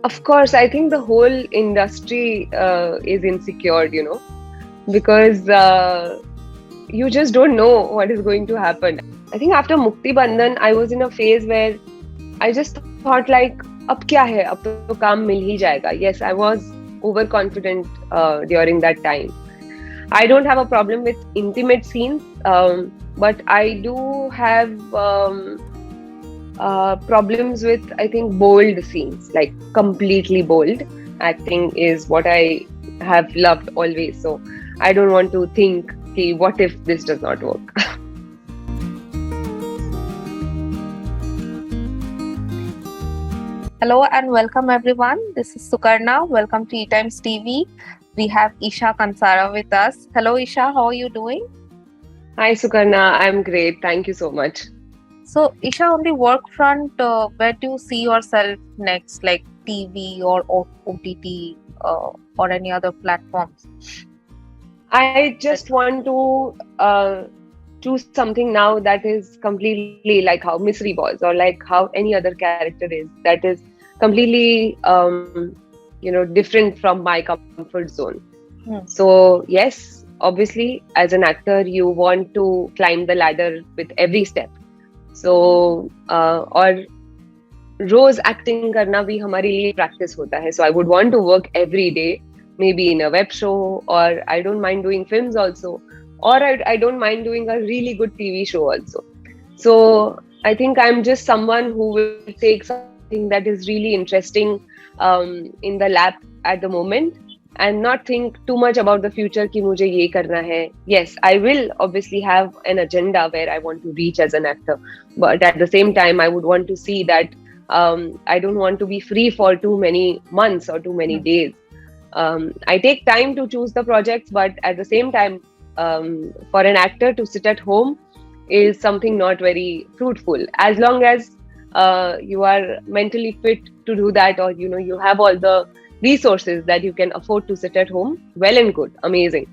Of course, I think the whole industry is insecure, because you just don't know what is going to happen. I think after Mukti Bandhan, I was in a phase where I just thought like, अब क्या है, अब तो काम मिल ही जाएगा. Yes, I was overconfident during that time. I don't have a problem with intimate scenes, but I do have problems with, I think, bold scenes, like completely bold. Acting is what I have loved always. So I don't want to think, okay, what if this does not work? Hello and welcome everyone. This is Sukarna. Welcome to ETimes TV. We have Esha Kansara with us. Hello Esha, how are you doing? Hi Sukarna, I'm great. Thank you so much. So Esha, on the work front, where do you see yourself next, like TV or OTT or any other platforms? I just want to choose something now that is completely like how Mystery was, or like how any other character is, that is completely different from my comfort zone. So yes, obviously as an actor you want to climb the ladder with every step. So और रोज acting करना भी हमारे लिए practice होता है. So I would want to work every day, maybe in a web show, or I don't mind doing films also, or I don't mind doing a really good TV show also. So I think I'm just someone who will take something that is really interesting in the lap at the moment and not think too much about the future कि मुझे ये करना है. Yes, I will obviously have an agenda where I want to reach as an actor, but at the same time I would want to see that I don't want to be free for too many months or too many days. I take time to choose the projects, but at the same time, for an actor to sit at home is something not very fruitful. As long as you are mentally fit to do that, or you have all the resources that you can afford to sit at home, well and good, amazing.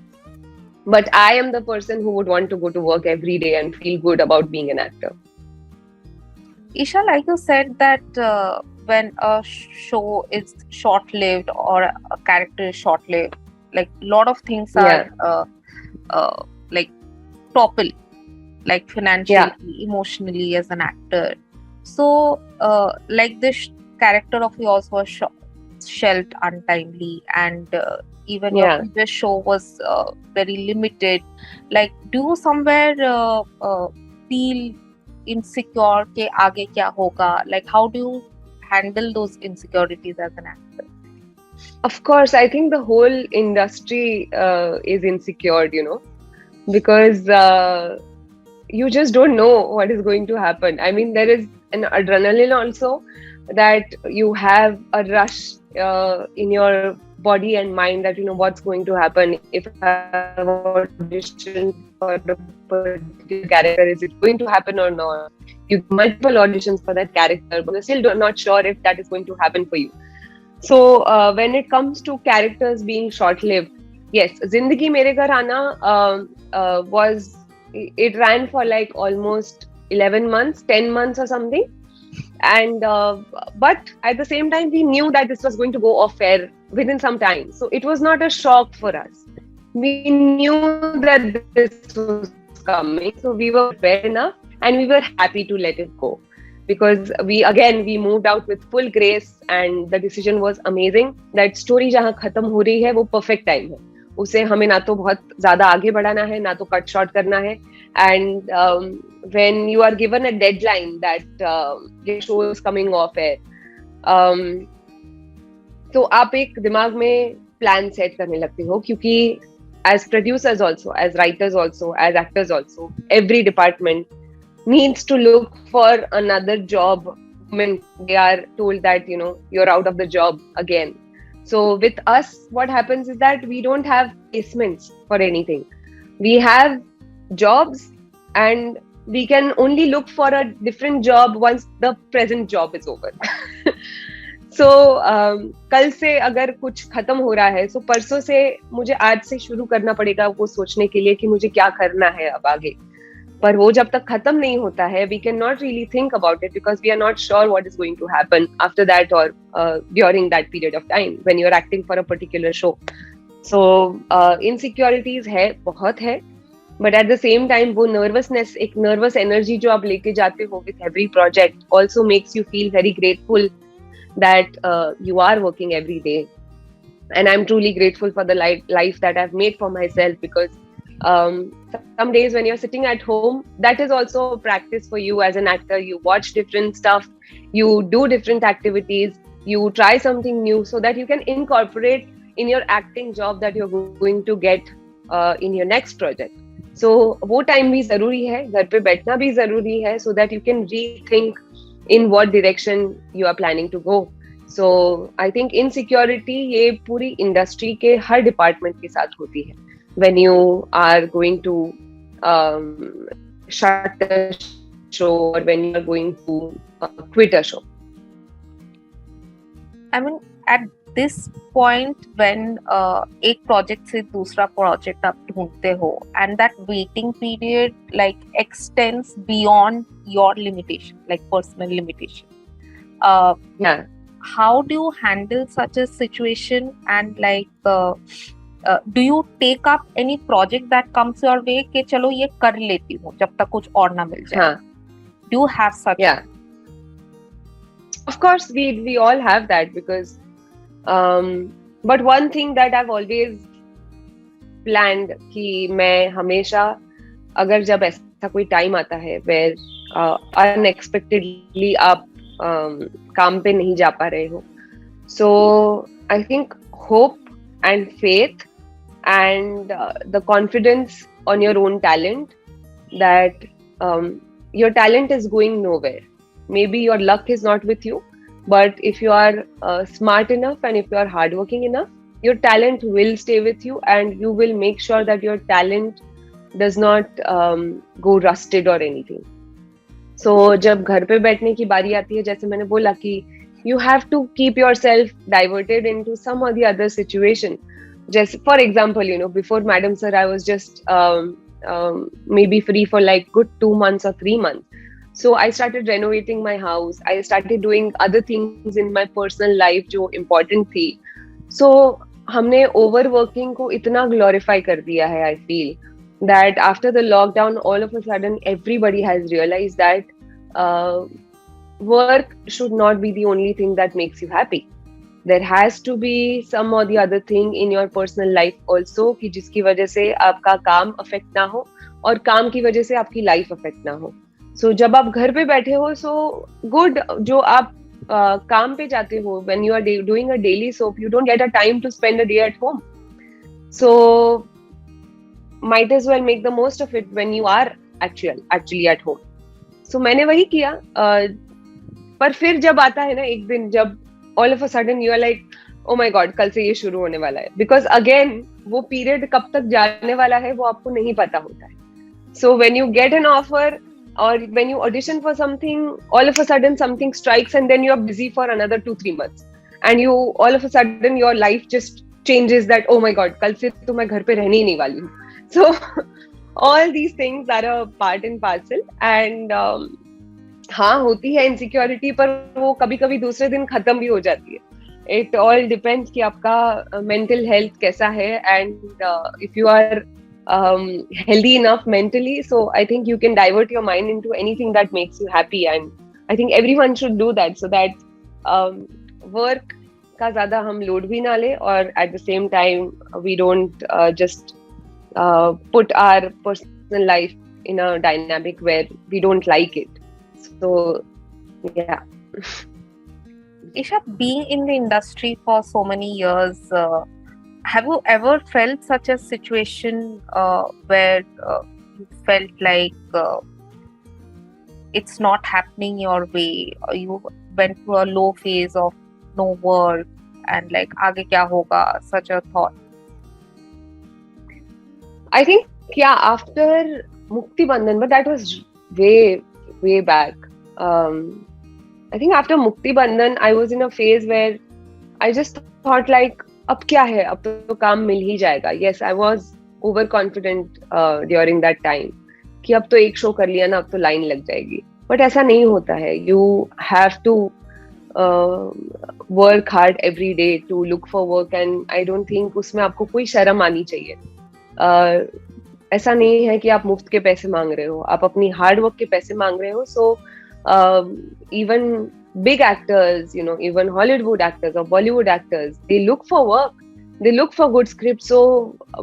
But I am the person who would want to go to work every day and feel good about being an actor. Esha, like you said that when a show is short-lived or a character is short-lived, like a lot of things are like topple, like financially, emotionally as an actor. So like this character of yours was shelved untimely, and even your previous show was very limited. Like, do you somewhere feel insecure ke aage kya hoga? Like, how do you handle those insecurities as an actor? Of course, I think the whole industry is insecure, because you just don't know what is going to happen. I mean, there is an adrenaline also, that you have a rush in your body and mind that what's going to happen if I have audition for a particular character. Is it going to happen or not? You do multiple auditions for that character, but you're still not sure if that is going to happen for you. So when it comes to characters being short-lived, yes, Zindagi Mere Ghar Aana it ran for like almost 11 months, 10 months or something. And but at the same time, we knew that this was going to go off air within some time. So it was not a shock for us. We knew that this was coming. So we were prepared enough and we were happy to let it go. Because we moved out with full grace, and the decision was amazing. That story जहाँ खत्म हो रही है वो perfect time है. उसे हमें ना तो बहुत ज़्यादा आगे बढ़ाना है, ना तो cut short करना है. And when you are given a deadline that the show is coming off air, तो आप एक दिमाग में plan set करने लगते हो, क्योंकि as producers also, as writers also, as actors also, every department needs to look for another job when they are told that you're out of the job again. So with us, what happens is that we don't have placements for anything. We have jobs, and we can only look for a different job once the present job is over. So कल से अगर कुछ खत्म हो रहा है, so परसों से मुझे आज से शुरू करना पड़ेगा वो सोचने के लिए कि मुझे क्या करना है अब आगे. पर वो जब तक खत्म नहीं होता है, we cannot really think about it because we are not sure what is going to happen after that or during that period of time when you are acting for a particular show. So insecurities है, बहुत है, but at the same time वो nervousness, एक nervous energy जो आप लेके जाते हो with every project also makes you feel very grateful that you are working every day. And I'm truly grateful for the life that I've made for myself, because some days when you're sitting at home, that is also a practice for you as an actor. You watch different stuff, you do different activities, you try something new so that you can incorporate in your acting job that you're going to get in your next project. So वो time भी जरूरी है, घर पे बैठना भी जरूरी है, so that you can rethink in what direction you are planning to go. So I think insecurity ये पूरी इंडस्ट्री के हर डिपार्टमेंट के साथ होती है when you are going to shut a show or when you are going to quit a show. I mean, at this point when एक project से दूसरा project आप ढूंढते हो and that waiting period like extends beyond your limitation, like personal limitation. Yeah. How do you handle such a situation, and like do you take up any project that comes your way कि चलो ये कर लेती हूँ जब तक कुछ और ना मिल जाए? हाँ. Do you have such? Yeah. Of course, we all have that, because but one thing that I've always planned कि मैं हमेशा, अगर जब ऐसा कोई टाइम आता है where unexpectedly आप काम पे नहीं जा पा रहे हो, so I think hope and faith and the confidence on your own talent, that your talent is going nowhere. Maybe your luck is not with you, but if you are smart enough and if you are hardworking enough, your talent will stay with you, and you will make sure that your talent does not go rusted or anything. So जब घर पे बैठने की बारी आती है, जैसे मैंने बोला कि you have to keep yourself diverted into some or the other situation. Just for example, you know, before Maddam Sir, I was just maybe free for like good 2 months or 3 months. So I started renovating my house. I started doing other things in my personal life जो important थी. So हमने overworking को इतना glorify कर दिया है, I feel, that after the lockdown, all of a sudden, everybody has realized that work should not be the only thing that makes you happy. There has to be some or the other thing in your personal life also कि जिसकी वजह से आपका काम affect ना हो और काम की वजह से आपकी life affect ना हो. So जब आप घर पे बैठे हो, so good, जो आप काम पे जाते हो, when you are doing a daily soap, you don't get a time to spend a day at home. So might as well make the most of it when you are actually at home. So मैंने वही किया. पर फिर जब आता है ना एक दिन, जब all of a sudden you are like, oh my god, कल से ये शुरू होने वाला है, because again वो period कब तक जाने वाला है वो आपको नहीं पता होता है. So when you get an offer or when you audition for something, all of a sudden something strikes and then you are busy for another 2-3 months, and you all of a sudden your life just changes, that oh my god, कल से तो मैं घर पे रहने ही नहीं वाली हूँ. So all these things are a part and parcel, and हाँ होती है insecurity, पर वो कभी कभी दूसरे दिन खत्म भी हो जाती है. It all depends कि आपका mental health कैसा है, and if you are healthy enough mentally, so I think you can divert your mind into anything that makes you happy, and I think everyone should do that, so that work का ज़्यादा हम load भी ना ले, और at the same time we don't just put our personal life in a dynamic where we don't like it. So yeah. Isha, being in the industry for so many years, have you ever felt such a situation where you felt like it's not happening your way, or you went through a low phase of no work and like आगे क्या होगा, such a thought? I think after Mukti Bandhan, but that was way back. I think after Mukti Bandhan, I was in a phase where I just thought like, अब क्या है, अब तो काम मिल ही जाएगा. Yes, I was overconfident during that time, कि अब तो एक शो कर लिया ना, अब तो लाइन लग जाएगी. बट ऐसा नहीं होता है. You have to work hard every day to look for work, and I don't think उसमें आपको कोई शर्म आनी चाहिए. ऐसा नहीं है कि आप मुफ्त के पैसे मांग रहे हो, आप अपनी हार्ड वर्क के पैसे मांग रहे हो. So even big actors, even Hollywood actors or Bollywood actors, they look for work, they look for good scripts. So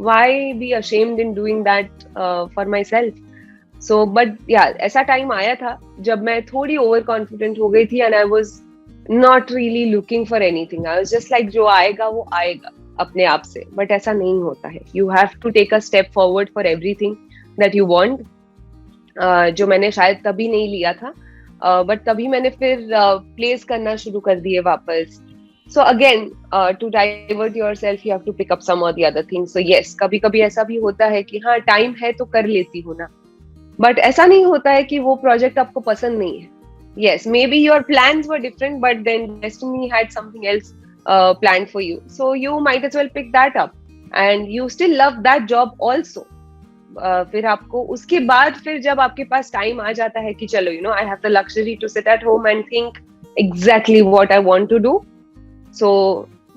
why be ashamed in doing that for myself? So but yeah, ऐसा time आया था जब मैं थोड़ी over confident हो गई थी, and I was not really looking for anything. I was just like, जो आएगा वो आएगा अपने आप से. But ऐसा नहीं होता है. You have to take a step forward for everything that you want. जो मैंने शायद तभी नहीं लिया था, बट तभी मैंने फिर प्लेस करना शुरू कर दिए वापस. So again, to divert yourself you have to pick up some or the other things. So yes, कभी कभी ऐसा भी होता है कि हाँ टाइम है तो कर लेती हूँ ना, बट ऐसा नहीं होता है कि वो प्रोजेक्ट आपको पसंद नहीं है. yes, maybe your plans were different, but then destiny had something else planned for you, so you might as well pick that up, and you still love that job also. फिर आपको उसके बाद फिर जब आपके पास टाइम आ जाता है कि चलो I have the luxury to sit at home and think exactly what I want to do, so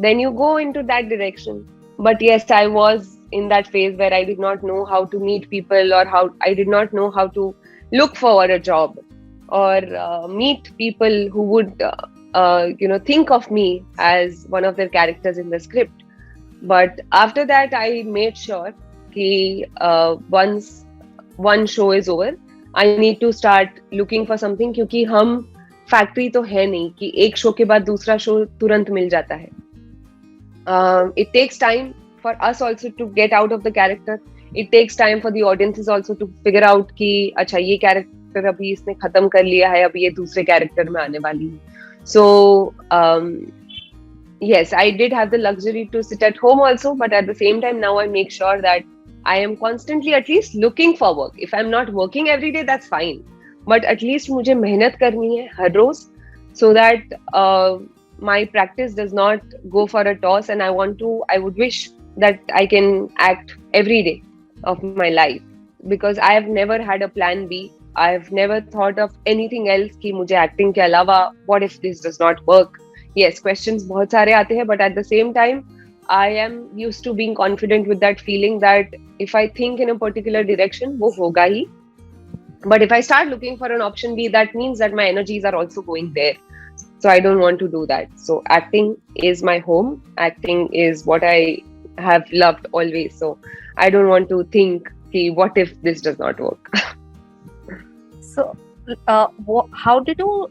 then you go into that direction. But yes, I was in that phase where I did not know how to meet people, or how I did not know how to look for a job, or meet people who would think of me as one of their characters in the script. But after that I made sure कि once one show is over, I need to start looking for something, क्योंकि हम factory तो है नहीं कि एक show के बाद दूसरा शो तुरंत मिल जाता है. It takes time for us also to get out of the character. It takes time for the audiences also to figure out कि अच्छा ये कैरेक्टर अभी इसने खत्म कर लिया है, अभी ये दूसरे कैरेक्टर में आने वाली है. So yes, I did have the luxury to sit at home also, but at the same time now I make sure that I am constantly at least looking for work. If I'm not working every day, that's fine, but at least मुझे मेहनत करनी है हर रोज, so that my practice does not go for a toss. And I would wish that I can act every day of my life, because I have never had a plan B. I have never thought of anything else कि मुझे acting के अलावा what if this does not work. Yes, questions बहुत सारे आते हैं, but at the same time I am used to being confident with that feeling that if I think in a particular direction, वो होगा ही. But if I start looking for an option B, that means that my energies are also going there. So I don't want to do that. So acting is my home. Acting is what I have loved always. So I don't want to think, hey, what if this does not work? So how did you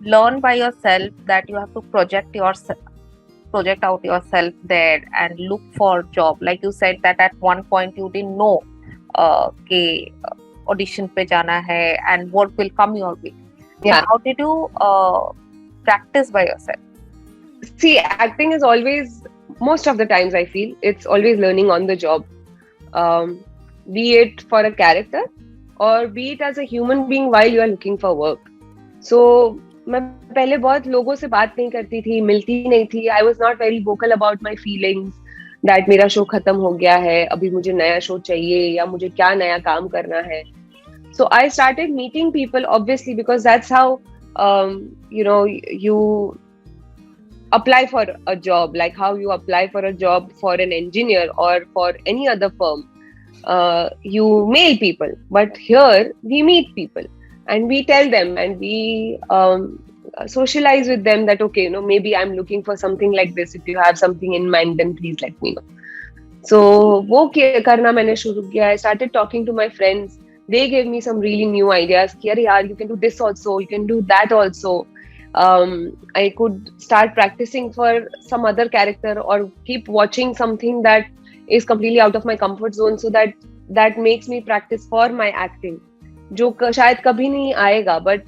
learn by yourself that you have to project out yourself there and look for job? Like you said that at one point you didn't know कि audition पे जाना है and what will come your way. Yeah. How did you practice by yourself? See, acting is always, most of the times I feel it's always learning on the job, be it for a character or be it as a human being while you are looking for work. So मैं पहले बहुत लोगों से बात नहीं करती थी, मिलती नहीं थी. I was not very vocal about my feelings that मेरा शो खत्म हो गया है, अभी मुझे नया शो चाहिए या मुझे क्या नया काम करना है. So I started meeting people, obviously, because that's how you apply for a job, like how you apply for a job for an engineer or for any other firm. You mail people, but here we meet people and we tell them and we socialize with them that okay, maybe I'm looking for something like this. If you have something in mind, then please let me know. So वो करना मैंने शुरू किया. I started talking to my friends. They gave me some really new ideas. कि अरे यार, you can do this also, you can do that also. I could start practicing for some other character or keep watching something that is completely out of my comfort zone, so that makes me practice for my acting, जो शायद कभी नहीं आएगा. But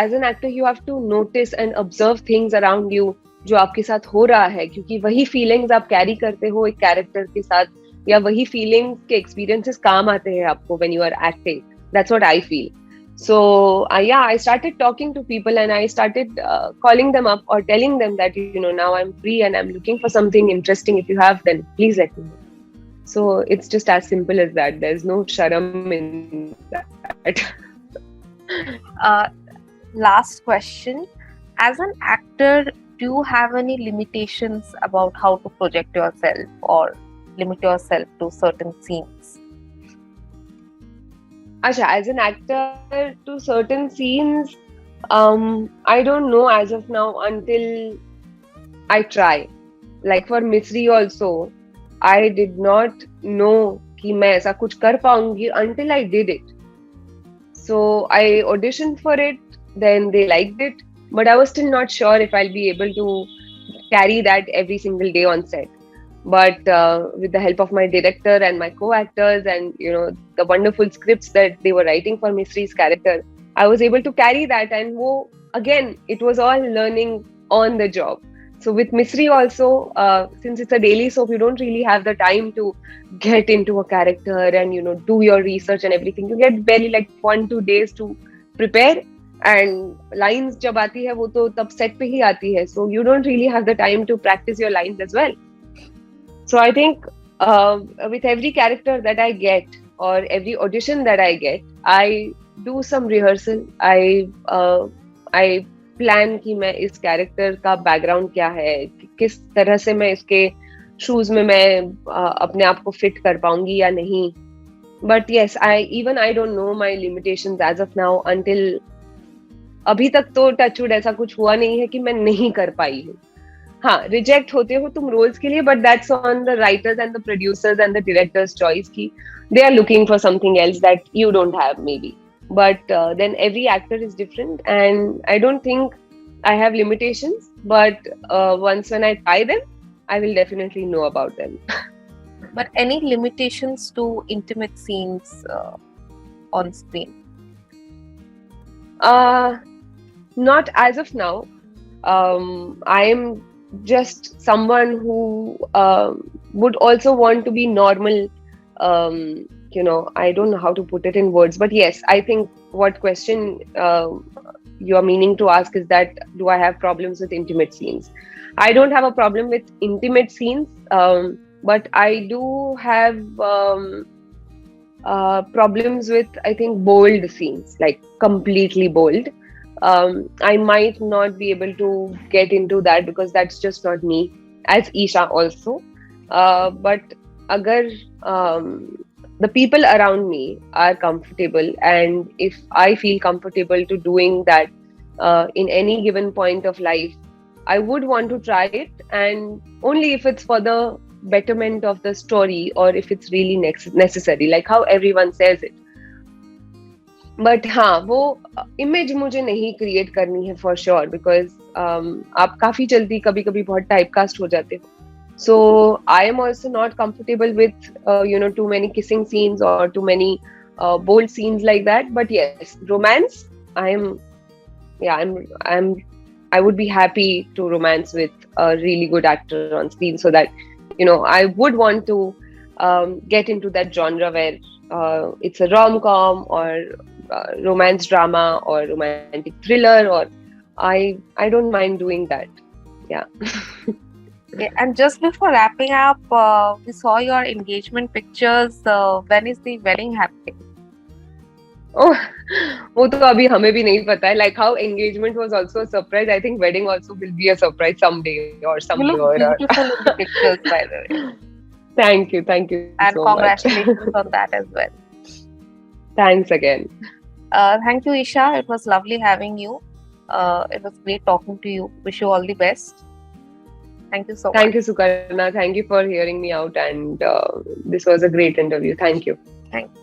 as an actor you have to notice and observe things around you जो आपके साथ हो रहा है, क्योंकि वही फीलिंग्स आप कैरी करते हो एक कैरेक्टर के साथ, या वही फीलिंग्स के एक्सपीरियंसेस काम आते हैं आपको when you are acting. That's what I feel. So I started talking to people and I started calling them up or telling them that now I'm free and I'm looking for something interesting. If you have, then please let me know. So it's just as simple as that. There's no sharam in that. Uh, Last question. As an actor, do you have any limitations about how to project yourself or limit yourself to certain scenes? Asha, as an actor to certain scenes, I don't know as of now until I try. Like for Misri also, I did not know कि मैं ऐसा कुछ कर पाऊंगी until I did it. So I auditioned for it, then they liked it, but I was still not sure if I'll be able to carry that every single day on set. But with the help of my director and my co-actors and the wonderful scripts that they were writing for Misri's character, I was able to carry that. And again, it was all learning on the job. So with Misri also, since it's a daily soap, you don't really have the time to get into a character and do your research and everything. You get barely like 1-2 days to prepare, and lines jab aati hai wo to tab set pe hi aati hai, so you don't really have the time to practice your lines as well. So I think with every character that I get or every audition that I get, I do some rehearsal. I plan कि मैं इस character का background क्या है, किस तरह से मैं इसके शूज में मैं अपने आप को फिट कर पाऊंगी या नहीं. But yes, I don't know my limitations as of now until अभी तक तो टचवुड ऐसा कुछ हुआ नहीं है कि मैं नहीं कर पाई हूँ. हाँ, रिजेक्ट होते हो तुम रोल्स के लिए, but that's on the writers and the producers and the directors choice की they are looking for something else that you don't have maybe. But then every actor is different, and I don't think I have limitations, but once when I try them, I will definitely know about them. But any limitations to intimate scenes on screen? Not as of now. I am just someone who would also want to be normal. I don't know how to put it in words, but yes, I think what question you are meaning to ask is that do I have problems with intimate scenes? I don't have a problem with intimate scenes, but I do have problems with, I think, bold scenes, like completely bold. I might not be able to get into that because that's just not me, as Esha also. But agar the people around me are comfortable, and if I feel comfortable to doing that in any given point of life, I would want to try it, and only if it's for the betterment of the story or if it's really necessary, like how everyone says it. But हाँ, वो image मुझे नहीं create करनी है for sure, because आप काफी जल्दी कभी कभी बहुत टाइपकास्ट हो जाते हो. So I am also not comfortable with too many kissing scenes or too many bold scenes like that. But yes, romance, I would be happy to romance with a really good actor on screen, so that I would want to get into that genre where it's a rom-com or romance drama or romantic thriller, or I don't mind doing that. Yeah. Okay, and just before wrapping up, we saw your engagement pictures. When is the wedding happening? Oh, वो तो अभी हमें भी नहीं पता है. Like how engagement was also a surprise, I think wedding also will be a surprise someday or someday. You look beautiful in the pictures, by the way. Thank you and so congratulations much. on that as well. Thanks again. Thank you, Esha. It was lovely having you. It was great talking to you. Wish you all the best. Thank you so much. Thank you, Sukarna. Thank you for hearing me out, and this was a great interview. Thank you. Thank you.